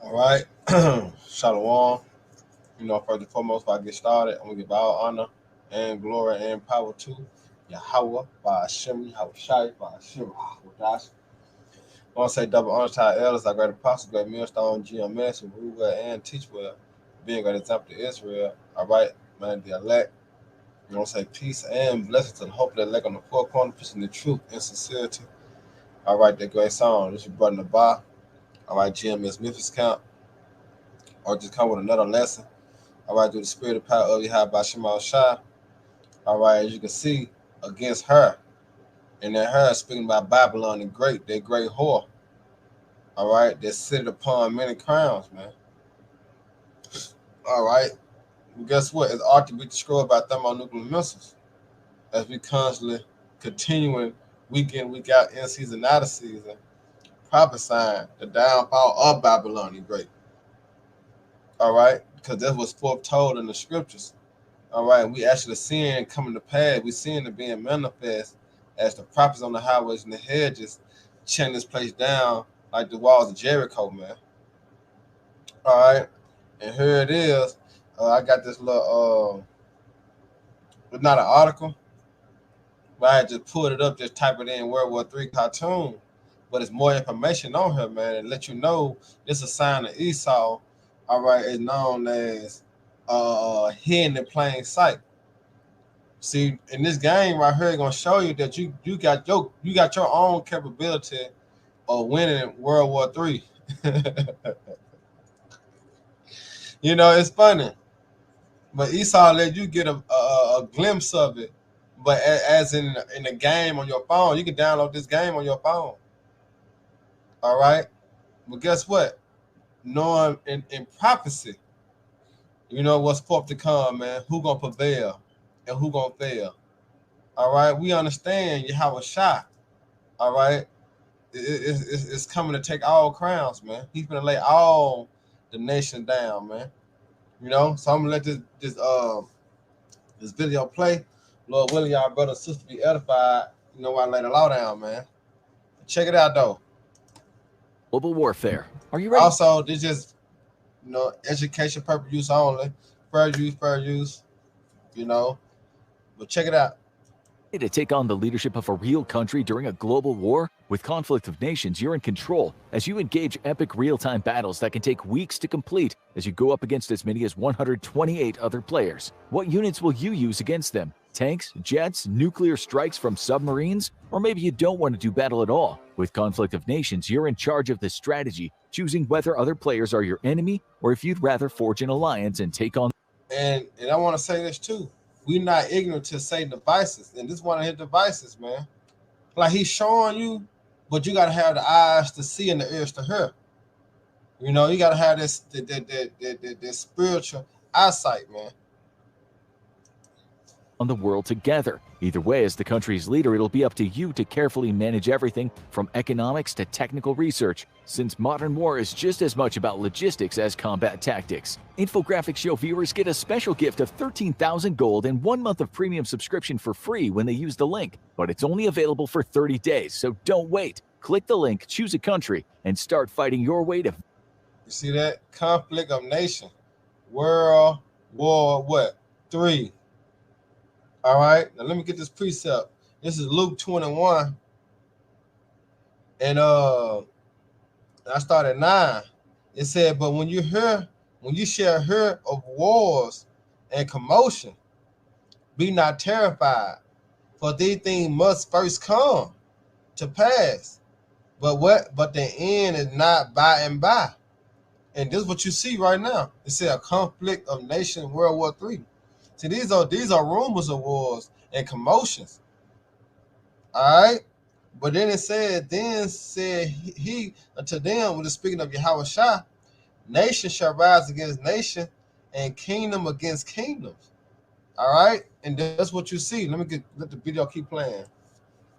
All right. Shalom. First and foremost, if I get started, I'm going to give all honor and glory and power to Yahweh, by Hashem, Yahweh Shai, by Hashem, Ahwadash. I want to say double honor to our elders, our great apostles, great millstone, GMS, who rule well and teach well, being a great example to Israel. All right, man, the elect. You want to say peace and blessings to the hope that elect on the four corners, pushing the truth and sincerity. All right, that great song. This is your brother Nabah. All right, GMS Memphis Camp. Or just come with another lesson. All right, through the spirit and power of Yahweh by Shemal Shah. All right, as you can see, against her. And then her speaking about Babylon the Great, that great whore. All right, that sit upon many crowns, man. All right, well, guess what? It's ought to be destroyed by thermonuclear missiles as we constantly continuing week in, week out, in season, out of season, prophesying the downfall of Babylon the Great. All right, because that was foretold in the scriptures. All right, we actually seeing coming to pass. We seeing it being manifest as the prophets on the highways and the hedges tearing this place down like the walls of Jericho, man. All right, and here it is. I got this little, it's not an article, but I just pulled it up, just type it in World War III cartoon. But it's more information on here, man, and let you know this is a sign of Esau. All right, is known as hidden in plain sight. See, in this game right here, it's gonna show you that you got your own capability of winning World War III. It's funny, but Esau let you get a glimpse of it. But as in the game on your phone, you can download this game on your phone. All right, but guess what? Knowing in prophecy, what's forth to come, man. Who gonna prevail and who gonna fail? All right, we understand Yahweh Shah. All right, it's coming to take all crowns, man. He's gonna lay all the nation down, man. So I'm gonna let this video play. Lord willing, y'all brother and sister be edified. Why I lay the law down, man. Check it out though. Global warfare. Are you ready? Also, this just education purpose use only. Fair use. But check it out. To take on the leadership of a real country during a global war? With Conflict of Nations, you're in control as you engage epic real-time battles that can take weeks to complete as you go up against as many as 128 other players. What units will you use against them? Tanks, jets, nuclear strikes from submarines? Or maybe you don't want to do battle at all. With Conflict of Nations, you're in charge of the strategy, choosing whether other players are your enemy or if you'd rather forge an alliance and take on. And I want to say this too. We're not ignorant to Satan devices, and this is one of his devices, man. Like he's showing you, but you got to have the eyes to see and the ears to hear. You got to have this spiritual eyesight, man. On the world together. Either way, as the country's leader, it'll be up to you to carefully manage everything from economics to technical research, since modern war is just as much about logistics as combat tactics. Infographics show viewers get a special gift of 13,000 gold and 1 month of premium subscription for free when they use the link, but it's only available for 30 days, so don't wait. Click the link, choose a country, and start fighting your way to... You see that? Conflict of Nation. World War what? 3. All right, now let me get this precept. This is Luke 21, and I started at 9. It said, "But when you shall hear of wars and commotion, be not terrified, for these things must first come to pass. But the end is not by and by." And this is what you see right now. It said a conflict of nation, World War III. See, these are rumors of wars and commotions. All right. But then said he unto them, when speaking of Yahweh Shah, nation shall rise against nation and kingdom against kingdoms. All right. And that's what you see. Let the video keep playing.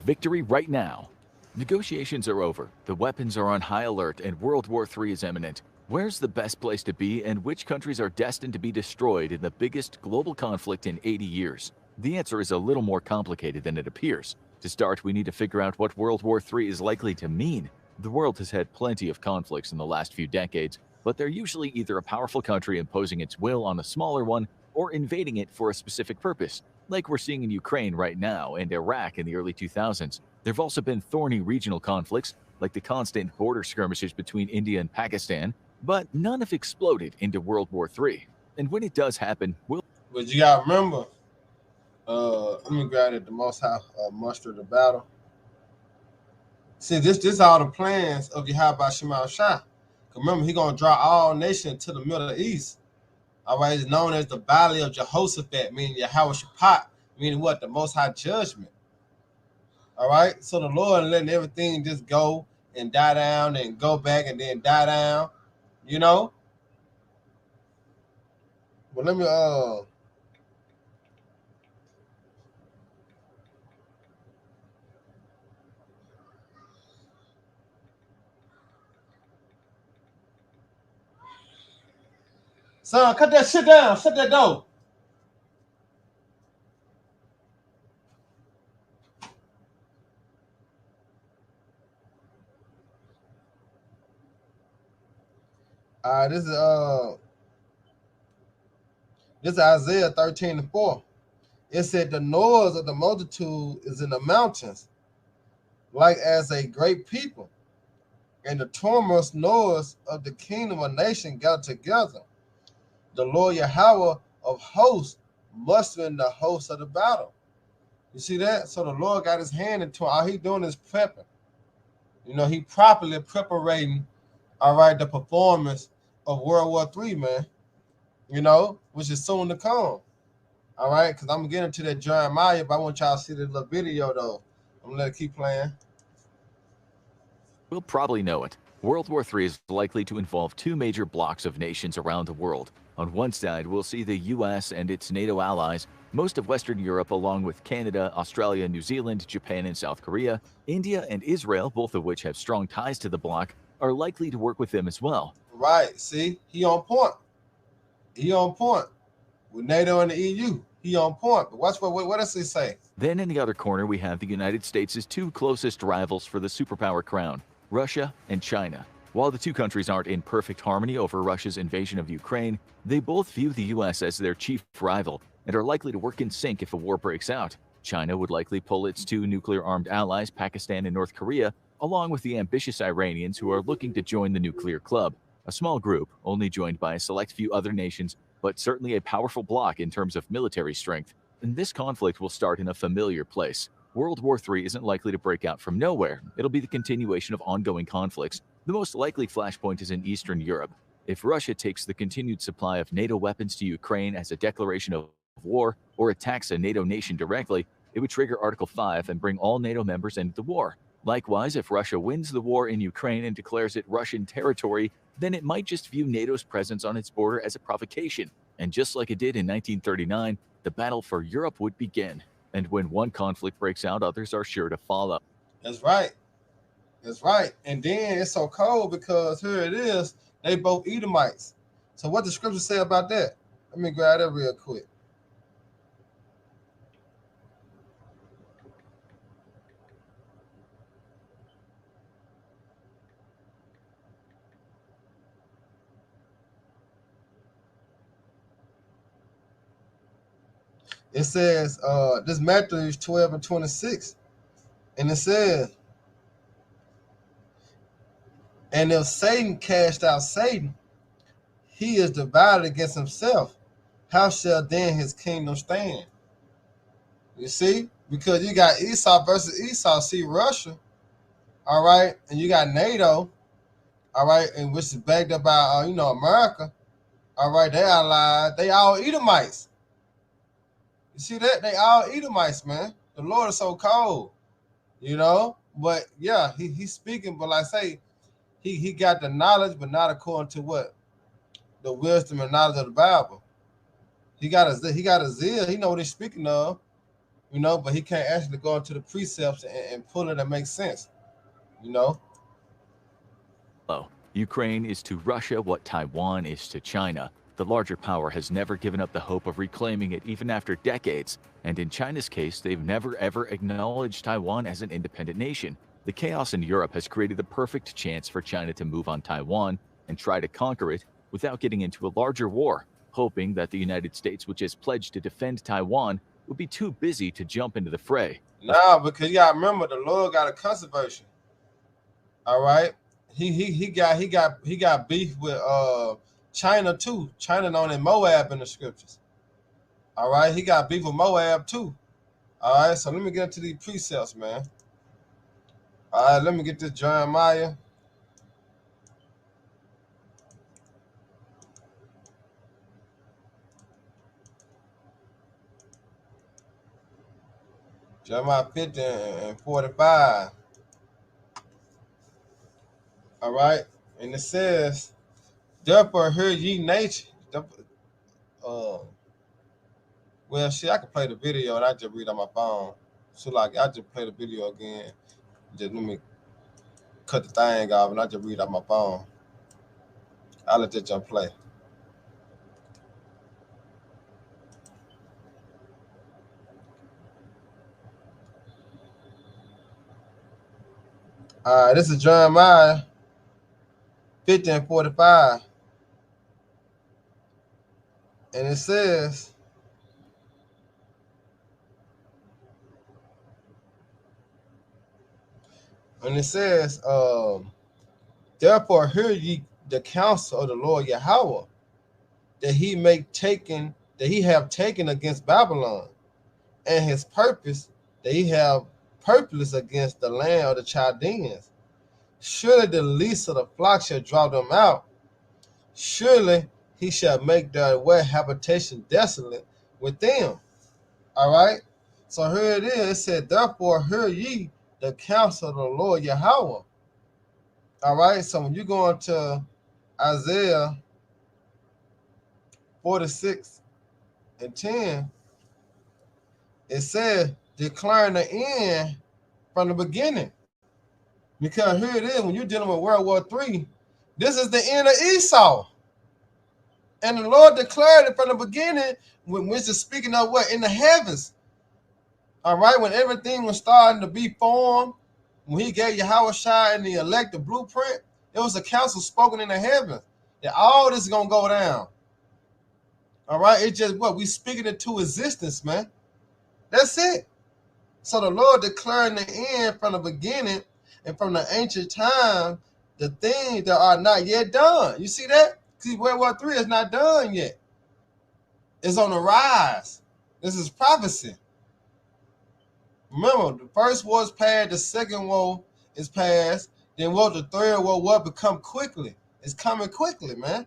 Victory right now. Negotiations are over, the weapons are on high alert, and World War III is imminent. Where's the best place to be, and which countries are destined to be destroyed in the biggest global conflict in 80 years? The answer is a little more complicated than it appears. To start, we need to figure out what World War III is likely to mean. The world has had plenty of conflicts in the last few decades, but they're usually either a powerful country imposing its will on a smaller one or invading it for a specific purpose, like we're seeing in Ukraine right now and Iraq in the early 2000s. There have also been thorny regional conflicts, like the constant border skirmishes between India and Pakistan, but none have exploded into World War III. And when it does happen, But you gotta remember, let me grab it. The Most High mustered the battle. See, this all the plans of Yahweh Shema Shah. Remember, he gonna draw all nations to the Middle East. All right, it's known as the Valley of Jehoshaphat, meaning Yahweh Shaphat, meaning what? The Most High judgment. All right, so the Lord letting everything just go and die down and go back and then die down, you know. But let me son, cut that shit down. Shut that door. This is Isaiah 13:4. It said the noise of the multitude is in the mountains, like as a great people, and the tumultuous noise of the kingdom of nation gathered together. The Lord Yahweh of hosts mustering the hosts of the battle. You see that? So the Lord got his hand into it. All he doing is prepping. You know, he properly preparing, all right, the performance of World War III, man. You know, which is soon to come. All right, because I'm going to get into that Jeremiah, but I want y'all to see the little video, though. I'm going to let it keep playing. We'll probably know it. World War III is likely to involve two major blocks of nations around the world. On one side, we'll see the US and its NATO allies, most of Western Europe along with Canada, Australia, New Zealand, Japan, and South Korea. India and Israel, both of which have strong ties to the bloc, are likely to work with them as well. Right, see? He on point. He on point. With NATO and the EU, he on point. But watch what does he say? Then in the other corner, we have the United States' two closest rivals for the superpower crown, Russia and China. While the two countries aren't in perfect harmony over Russia's invasion of Ukraine, they both view the US as their chief rival and are likely to work in sync if a war breaks out. China would likely pull its two nuclear-armed allies, Pakistan and North Korea, along with the ambitious Iranians who are looking to join the nuclear club, a small group only joined by a select few other nations, but certainly a powerful bloc in terms of military strength. And this conflict will start in a familiar place. World War III isn't likely to break out from nowhere. It'll be the continuation of ongoing conflicts. The most likely flashpoint is in Eastern Europe. If Russia takes the continued supply of NATO weapons to Ukraine as a declaration of war or attacks a NATO nation directly, it would trigger Article 5 and bring all NATO members into the war. Likewise, if Russia wins the war in Ukraine and declares it Russian territory, then it might just view NATO's presence on its border as a provocation. And just like it did in 1939, the battle for Europe would begin. And when one conflict breaks out, others are sure to follow. That's right. That's right. And then it's so cold because here it is. They both Edomites. So what the scriptures say about that? Let me grab that real quick. It says, this Matthew 12:26, and it says, and if Satan cast out Satan, he is divided against himself. How shall then his kingdom stand? You see, because you got Esau versus Esau. See Russia, all right, and you got NATO, all right, and which is backed up by America, all right. They allied. They all Edomites. You see that? They all Edomites, man. The Lord is so cold, you know. But yeah, he's speaking. But like I say, he got the knowledge, but not according to what the wisdom and knowledge of the Bible. He got a zeal. He know what he's speaking of, you know. But he can't actually go into the precepts and pull it and make sense, you know. Oh, Ukraine is to Russia what Taiwan is to China. The larger power has never given up the hope of reclaiming it even after decades, and in China's case, they've never ever acknowledged Taiwan as an independent nation. The chaos in Europe has created the perfect chance for China to move on Taiwan, and try to conquer it without getting into a larger war, hoping that the United States, which has pledged to defend Taiwan, would be too busy to jump into the fray. No, because you gotta remember the Lord got a controversy. All right. He got beef with China too. China known as Moab in the scriptures. All right, he got beef with Moab too. All right, so let me get into these precepts, man. All right, let me get this Jeremiah. Jeremiah 50 and 45. All right, and it says, therefore hear ye nature. Well, shit, I can play the video and I just read on my phone. So, like, I just play the video again. Just let me cut the thing off and I just read on my phone. I'll let that jump play. All right, this is Jeremiah 50 and 45. And it says, therefore hear ye the counsel of the Lord Yahweh, that he have taken against Babylon, and his purpose that he have purpose against the land of the Chaldeans. Surely the least of the flock shall draw them out. Surely he shall make their way habitation desolate with them. All right. So here it is. It said, therefore hear ye the counsel of the Lord Yahweh. All right. So when you go into Isaiah 46 and 10, it says, declaring the end from the beginning. Because here it is, when you're dealing with World War III, this is the end of Esau. And the Lord declared it from the beginning, when which is speaking of what? In the heavens. All right, when everything was starting to be formed, when he gave Yahushua and the elect the blueprint, it was a counsel spoken in the heavens that all this is going to go down. All right, it's just what? We speaking it to existence, man. That's it. So the Lord declaring the end from the beginning and from the ancient time, the things that are not yet done. You see that? See, World War III is not done yet. It's on the rise. This is prophecy. Remember, the first war is past, the second war is past, then what? The third war will become quickly. It's coming quickly, man.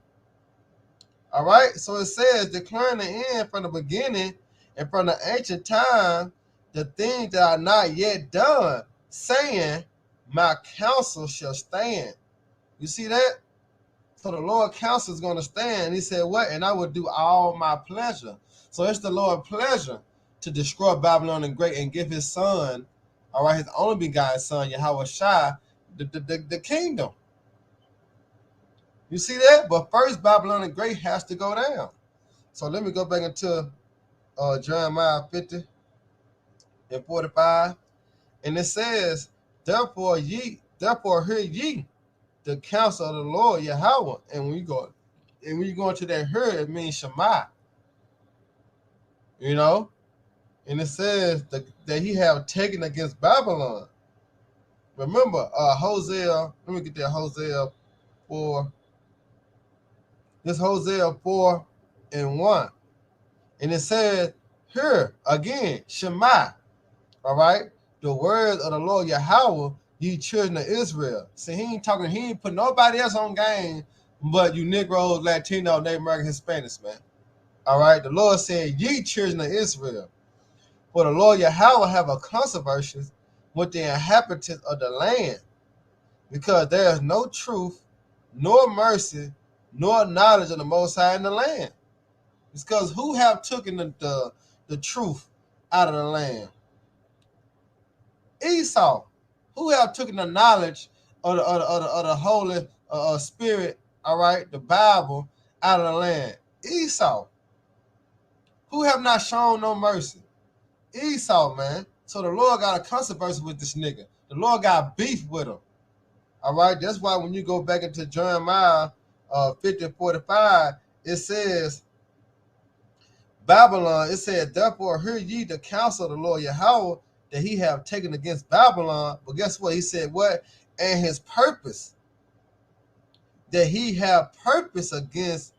All right? So it says, declaring the end from the beginning and from the ancient time, the things that are not yet done, saying, my counsel shall stand. You see that? So the Lord counsel is going to stand. He said, what? And I will do all my pleasure. So it's the Lord's pleasure to destroy Babylon the Great and give his son, all right, his only begotten son, Yahushua, the kingdom. You see that? But first, Babylon the Great has to go down. So let me go back into Jeremiah 50 and 45. And it says, therefore hear ye the counsel of the Lord Yahweh. And when you go into that hear, it means Shema. You know? And it says that he have taken against Babylon. Remember, Hosea, let me get that Hosea 4. This Hosea 4 and 1. And it says, here again, Shema. All right? The words of the Lord Yahweh, ye children of Israel. See, he ain't put nobody else on game but you Negroes, Latino, Native American, Hispanics, man. All right? The Lord said, ye children of Israel. For the Lord Yahweh have a controversy with the inhabitants of the land, because there is no truth, nor mercy, nor knowledge of the Most High in the land. It's because who have taken the truth out of the land? Esau. Who have taken the knowledge of the Holy Spirit, all right, the Bible, out of the land? Esau. Who have not shown no mercy? Esau, man. So the Lord got a controversy with this nigga. The Lord got beef with him. All right. That's why when you go back into Jeremiah 50 and 45, it says, Babylon, it said, therefore hear ye the counsel of the Lord Yahweh that he have taken against Babylon. But guess what? He said what? And his purpose, that he have purpose against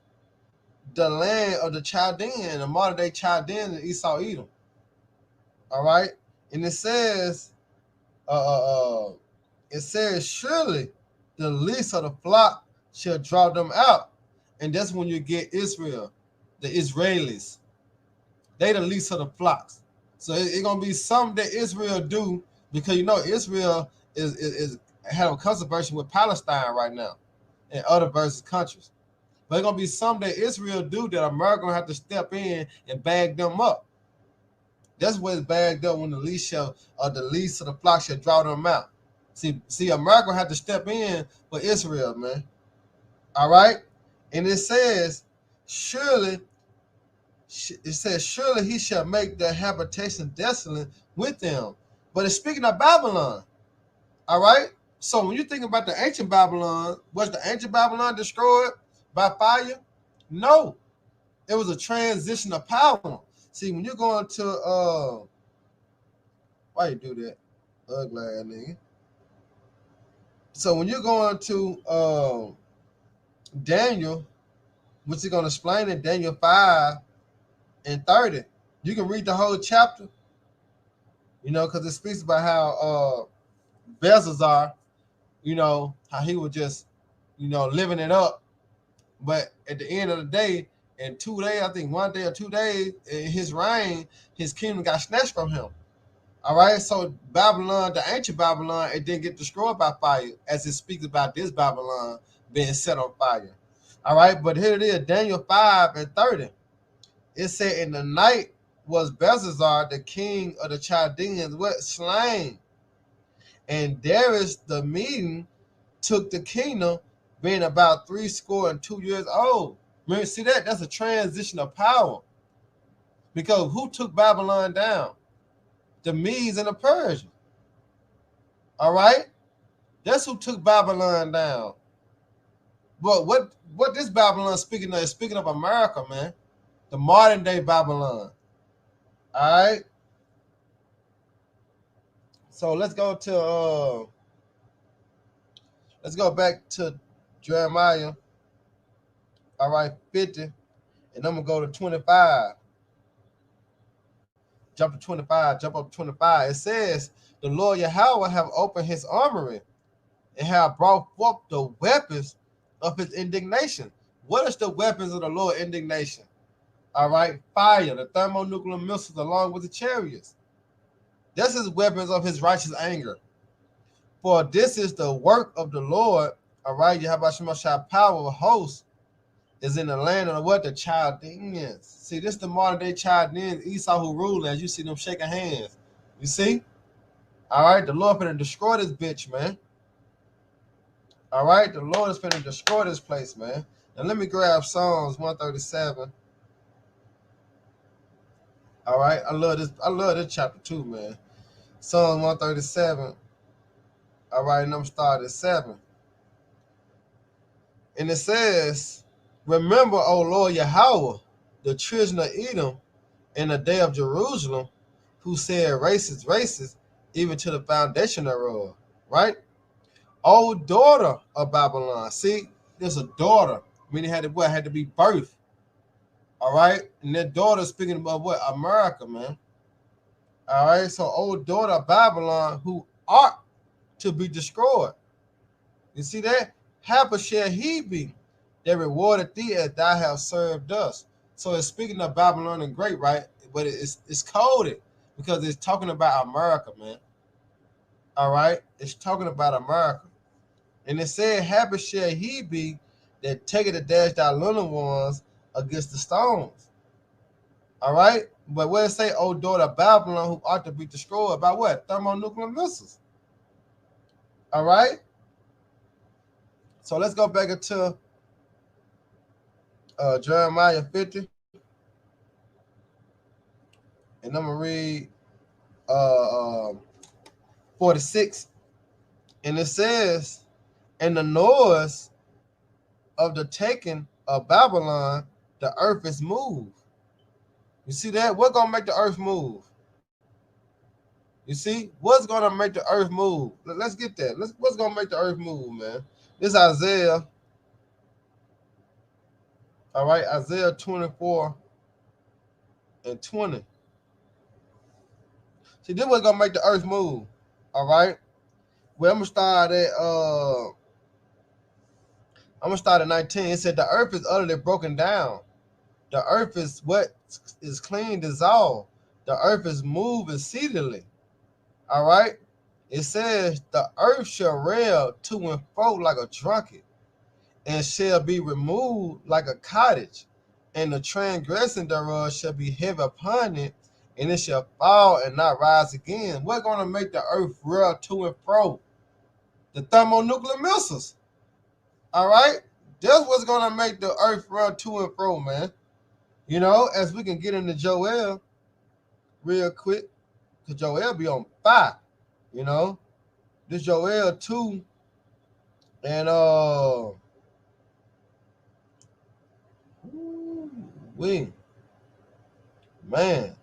the land of the Chaldean, the modern day Chaldean and Esau Edom. All right. And it says, surely the least of the flock shall draw them out. And that's when you get Israel, the Israelis. They the least of the flocks. So it's gonna be something that Israel do, because you know Israel is have a controversy with Palestine right now and other versus countries. But it's gonna be something that Israel do that America gonna have to step in and bag them up. That's what it's bagged up when the least of the flock shall draw them out. See, America had to step in for Israel, man. All right, and it says, surely he shall make their habitation desolate with them. But it's speaking of Babylon. All right. So when you think about the ancient Babylon, was the ancient Babylon destroyed by fire? No, it was a transition of power. See, when you're going to why you do that? Ugly ass nigga. So when you're going to Daniel, which is going to explain in Daniel 5 and 30, you can read the whole chapter, you know, because it speaks about how Belshazzar, you know, how he was just, you know, living it up. But at the end of the day, in 2 days, I think 1 day or 2 days, in his reign, his kingdom got snatched from him. All right, so Babylon, the ancient Babylon, it didn't get destroyed by fire, as it speaks about this Babylon being set on fire. All right, but here it is, Daniel 5 and 30. It said, in the night was Belshazzar, the king of the Chaldeans, slain. And Darius the Median took the kingdom, being about 62 years old. Remember, see that? That's a transition of power. Because who took Babylon down? The Medes and the Persians. All right? That's who took Babylon down. But what this Babylon speaking of is speaking of America, man. The modern day Babylon. All right? So let's go back to Jeremiah. All right, 50. And I'm going to go to 25. Jump up to 25. It says, the Lord Yahweh have opened his armory and have brought forth the weapons of his indignation. What is the weapons of the Lord's indignation? All right, fire, the thermonuclear missiles along with the chariots. This is weapons of his righteous anger. For this is the work of the Lord. All right, Yahweh Shemashah, power of hosts is in the land of what? The Chaldeans. See, this is the modern day Chaldeans, Esau who rule, as you see them shaking hands. You see? All right, the Lord finna destroy this bitch, man. All right, the Lord is finna destroy this place, man. Now let me grab Psalms 137. All right, I love this chapter too, man. Psalms 137. All right, and I'm starting at 7. And it says, remember, O Lord Yahweh, the children of Edom, in the day of Jerusalem, who said, racist, even to the foundation thereof. Right? O daughter of Babylon. See, there's a daughter. Meaning had to be birthed. All right? And that daughter speaking about what? America, man. All right? So, O daughter of Babylon, who ought to be destroyed. You see that? Happy shall he be that rewarded thee as thou hast served us. So it's speaking of Babylon and great, right? But it's coded because it's talking about America, man. All right? It's talking about America. And it said, happy shall he be that taketh to dash thy little ones against the stones. All right? But what it say, O daughter of Babylon, who ought to be destroyed by what? Thermonuclear missiles. All right? So let's go back into Jeremiah 50. And I'm going to read 46. And it says, and the noise of the taking of Babylon, the earth is moved. You see that? What's gonna make the earth move? You see, what's gonna make the earth move? Let's get that. What's gonna make the earth move, man? This Isaiah. All right, Isaiah 24 and 20. See, this what's gonna make the earth move. All right. Well, I'm gonna start at 19. It said the earth is utterly broken down. The earth is what is clean, dissolved. The earth is moved exceedingly. All right. It says the earth shall rail to and fro like a drunkard, and shall be removed like a cottage, and the transgression thereof shall be heavy upon it, and it shall fall and not rise again. What's going to make the earth rail to and fro? The thermonuclear missiles. All right? That's what's going to make the earth rail to and fro, man. You know, as we can get into Joel real quick, because Joel be on fire. You know, this Joel 2 and man,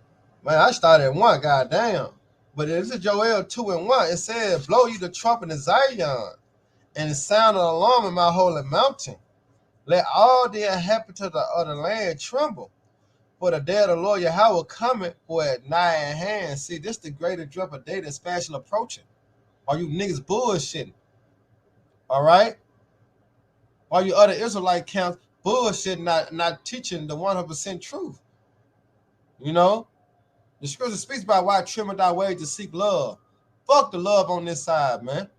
I started at 1, goddamn. But this is Joel 2 and 1. It said, blow you the trumpet in Zion, and sound an alarm in my holy mountain. Let all the inhabitants of the land tremble. For the day of the Lord Yahweh cometh, for at nigh at hand. See, this is the greater dread of day that's fast approaching. Are you niggas bullshitting? All right? Are you other Israelite camps bullshitting, not teaching the 100% truth? You know? The scripture speaks about why trim thy way to seek love. Fuck the love on this side, man.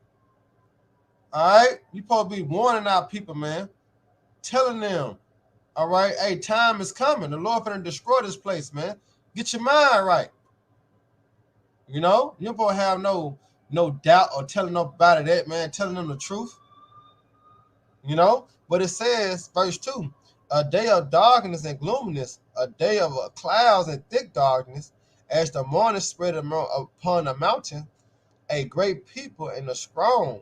All right? You supposed to be warning our people, man. Telling them, all right, hey, time is coming. The Lord finna destroy this place, man. Get your mind right. You know? You don't supposed to have no doubt or telling nobody that, man. Telling them the truth. You know? But it says, verse 2, a day of darkness and gloominess, a day of clouds and thick darkness, as the morning spread upon the mountain, a great people and a strong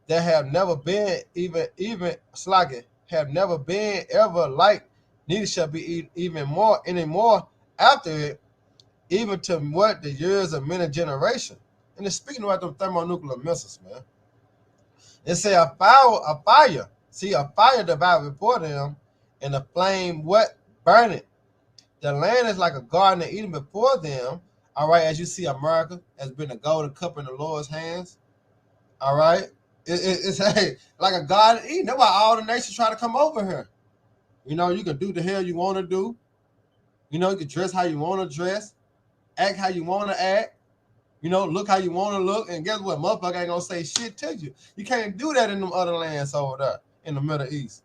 that have never been even sluggish, have never been ever like, neither shall be even more anymore after it, even to what the years of many generations. And it's speaking about them thermonuclear missiles, man. It say a fire. See, a fire divided before them, and a flame what? Burn it. The land is like a garden of Eden before them. All right, as you see, America has been a golden cup in the Lord's hands. All right. It's like a garden of Eden. That's why all the nations try to come over here. You know, you can do the hell you want to do. You know, you can dress how you want to dress, act how you want to act. You know, look how you want to look. And guess what? Motherfucker ain't going to say shit to you. You can't do that in them other lands over there in the Middle East.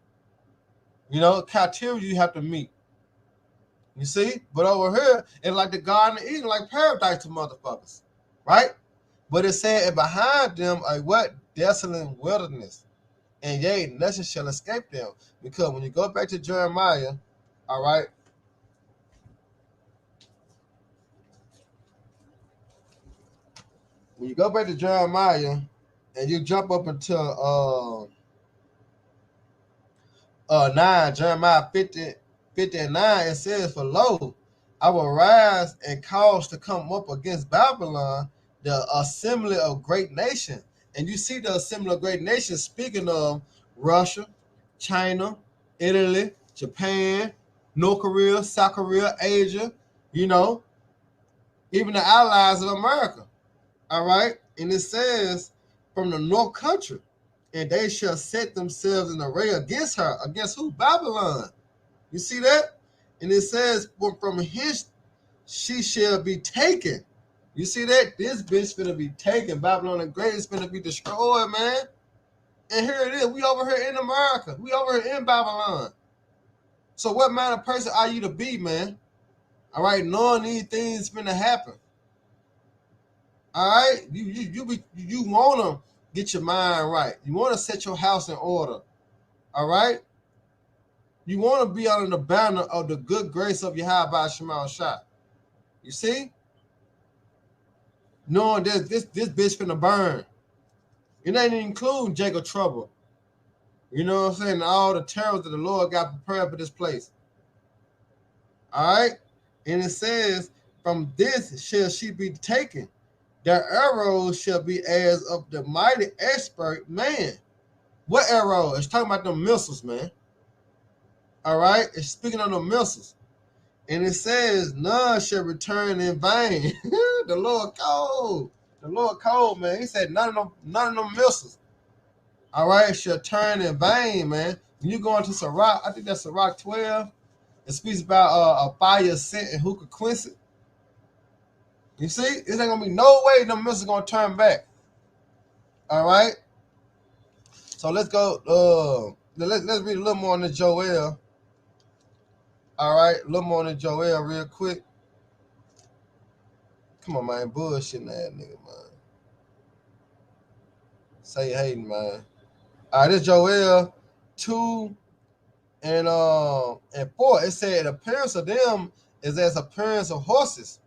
You know, criteria you have to meet. You see? But over here, it's like the Garden of Eden, like paradise to motherfuckers. Right? But it said, and behind them a what? Desolate wilderness. And yea, nothing shall escape them. Because when you go back to Jeremiah, all right, when you go back to Jeremiah and you jump up until 9, Jeremiah 50 and 9, it says, for lo, I will rise and cause to come up against Babylon the assembly of great nations. And you see the assembly of great nations speaking of Russia, China, Italy, Japan, North Korea, South Korea, Asia, you know, even the allies of America. All right. And it says from the north country, and they shall set themselves in array against her. Against who? Babylon. You see that? And it says from his she shall be taken. You see that? This bitch finna be taken. Babylon the Great is finna be destroyed, man. And here it is. We over here in America. We over here in Babylon. So what kind of person are you to be, man? All right, knowing these things finna happen. All right, you wanna get your mind right. You wanna set your house in order. All right. You wanna be under the banner of the good grace of Yahweh Shema Shah. You see? Knowing this bitch finna burn. It ain't include Jacob trouble. You know what I'm saying? All the terrors that the Lord got prepared for this place. All right? And it says, from this shall she be taken. Their arrows shall be as of the mighty expert man. What arrow? It's talking about the missiles, man. All right? It's speaking of the missiles. And it says, none shall return in vain. The Lord cold. The Lord cold, man. He said, none of them missiles. All right, shall turn in vain, man. When you go into Sirach, I think that's Sirach 12. It speaks about a fire sent and who could quench it. You see, it ain't gonna be no way them missiles gonna turn back. All right. So let's go. Let's read a little more on the Joel. All right, a little more on the Joel real quick. Come on, man, bullshitting that nigga, man. Say hating, man. All right, this Joel 2 and 4. It said, appearance of them is as appearance of horses,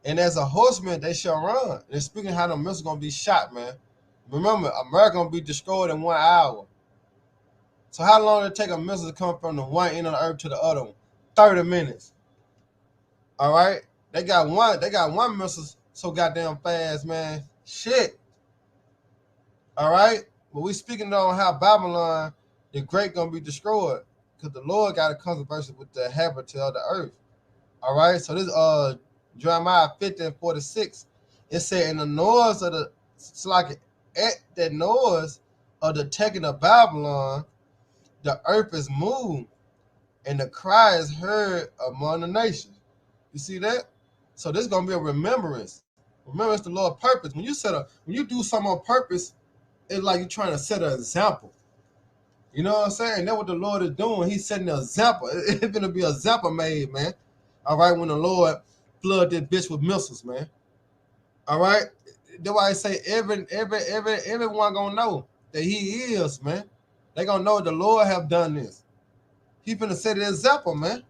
and as a horseman they shall run. And speaking how the missiles gonna be shot, man. Remember, America gonna be destroyed in 1 hour. So how long did it take a missile to come from the one end of the earth to the other one? 30 minutes. All right, they got one missile so goddamn fast, man. Shit. All right, but we speaking on how Babylon the Great gonna be destroyed because the Lord got a controversy with the inhabitant of the earth. All right, so this Jeremiah 50:46, it said, in the noise of the, it's like at that noise of the taking of Babylon, the earth is moved, and the cry is heard among the nations. You see that? So this is gonna be a remembrance. Remembrance the Lord's purpose. When you do something on purpose, it's like you're trying to set an example. You know what I'm saying? That's what the Lord is doing. He's setting an example. It's gonna be an example made, man. All right, when the Lord flood this bitch with missiles, man. All right, that's why I say everyone gonna know that He is, man. They gonna know the Lord have done this. He finna set an example, man.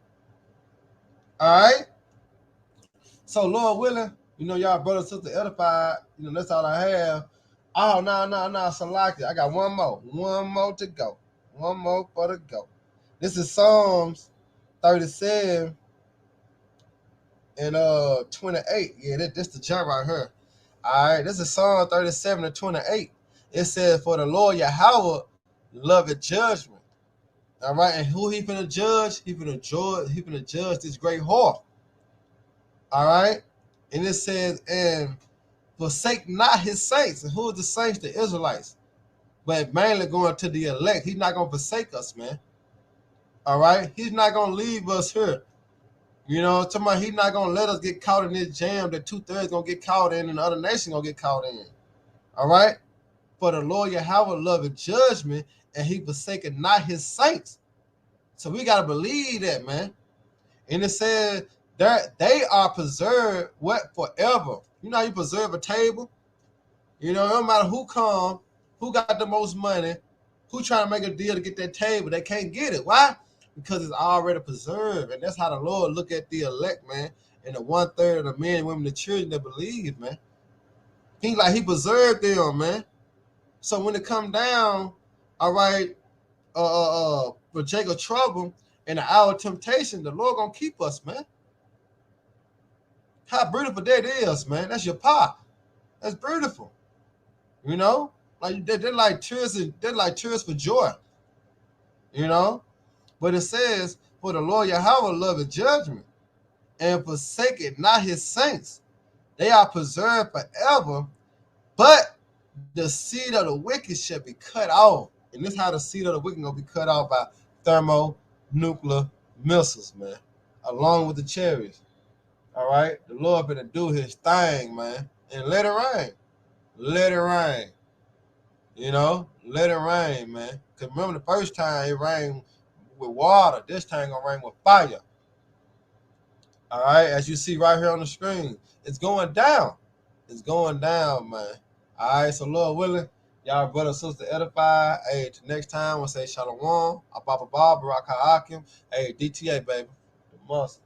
All right. So Lord willing, y'all brother sister edified. That's all I have. Oh no, Salaki. I got one more to go. One more for the go. This is Psalms 37 and 28. Yeah, this the jump right here. All right, this is Psalm 37 and 28. It says, for the Lord Yahweh loveth judgment. All right, and who he finna judge? He finna judge this great whore. All right, and it says, and forsake not his saints. And who are the saints? The Israelites. But mainly going to the elect. He's not gonna forsake us, man. All right, he's not gonna leave us here. He's not gonna let us get caught in this jam that 2/3 gonna get caught in and the other nation gonna get caught in. All right, for the Lord Yahweh loveth judgment, and he forsaken not his saints. So we gotta believe that, man. And it says that they are preserved forever. You know how you preserve a table? No matter who come, who got the most money, who trying to make a deal to get that table, they can't get it. Why? Because it's already preserved. And that's how the Lord look at the elect, man. And the 1/3 of the men, women, the children that believe, man. He preserved them, man. So when it come down, all right, for Jacob trouble and the hour of temptation, the Lord gonna keep us, man. How beautiful that is, man. That's your pop. That's beautiful. Like they're like tears, for joy. But it says, for the Lord Yahweh loveth judgment, and forsaketh not his saints. They are preserved forever, but the seed of the wicked shall be cut off. And this is how the seed of the wicked gonna be cut off by thermonuclear missiles, man, along with the chariots. All right, the Lord better do his thing, man, and let it rain. Let it rain. Let it rain, man. Because remember the first time it rained with water. This time gonna rain with fire. All right, as you see right here on the screen, it's going down. It's going down, man. All right, so Lord willing, y'all brother, sister edify. Hey, till next time, we'll say Shalom. Ababa Barak Ha'akim. Hey, DTA, baby. The must.